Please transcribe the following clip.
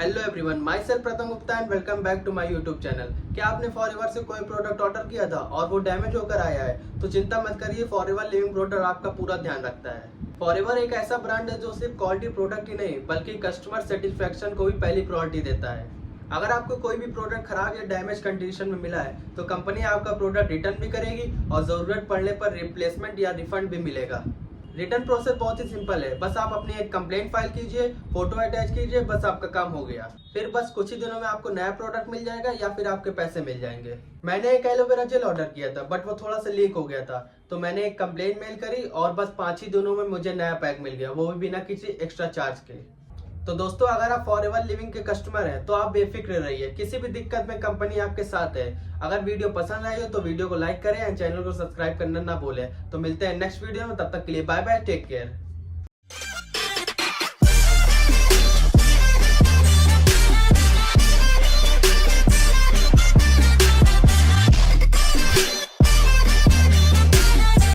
Hello everyone, myself Pratham Gupta and welcome back to my YouTube channel. क्या आपने forever से कोई प्रोडक्ट ऑर्डर किया था और वो डैमेज होकर आया है? तो चिंता मत करिए, फॉरएवर लिविंग प्रोडक्ट आपका पूरा ध्यान रखता है। फॉरएवर एक ऐसा ब्रांड है जो सिर्फ क्वालिटी प्रोडक्ट ही नहीं बल्कि कस्टमर सेटिस्फेक्शन को भी पहली प्रायोरिटी देता है। अगर आपको कोई भी प्रोडक्ट खराब या डैमेज कंडीशन में मिला है तो कंपनी आपका प्रोडक्ट रिटर्न भी करेगी और जरूरत पड़ने पर रिप्लेसमेंट या रिफंड भी मिलेगा। रिटर्न प्रोसेस बहुत ही सिंपल है, बस आप अपनी एक कंप्लेंट फाइल कीजिए, फोटो अटैच कीजिए, बस आपका काम हो गया। फिर बस कुछ ही दिनों में आपको नया प्रोडक्ट मिल जाएगा या फिर आपके पैसे मिल जाएंगे। मैंने एक एलोवेरा जेल ऑर्डर किया था बट वो थोड़ा सा लीक हो गया था, तो मैंने एक कंप्लेंट मेल करी और बस 5 ही दिनों में मुझे नया पैक मिल गया, वो भी बिना किसी एक्स्ट्रा चार्ज के। तो दोस्तों, अगर आप फॉरएवर लिविंग के कस्टमर हैं तो आप बेफिक्र रहिए, किसी भी दिक्कत में कंपनी आपके साथ है। अगर वीडियो पसंद आई हो तो वीडियो को लाइक करें एंड चैनल को सब्सक्राइब करना ना भूलें। तो मिलते हैं नेक्स्ट वीडियो में, तब तक के लिए बाय बाय, टेक केयर।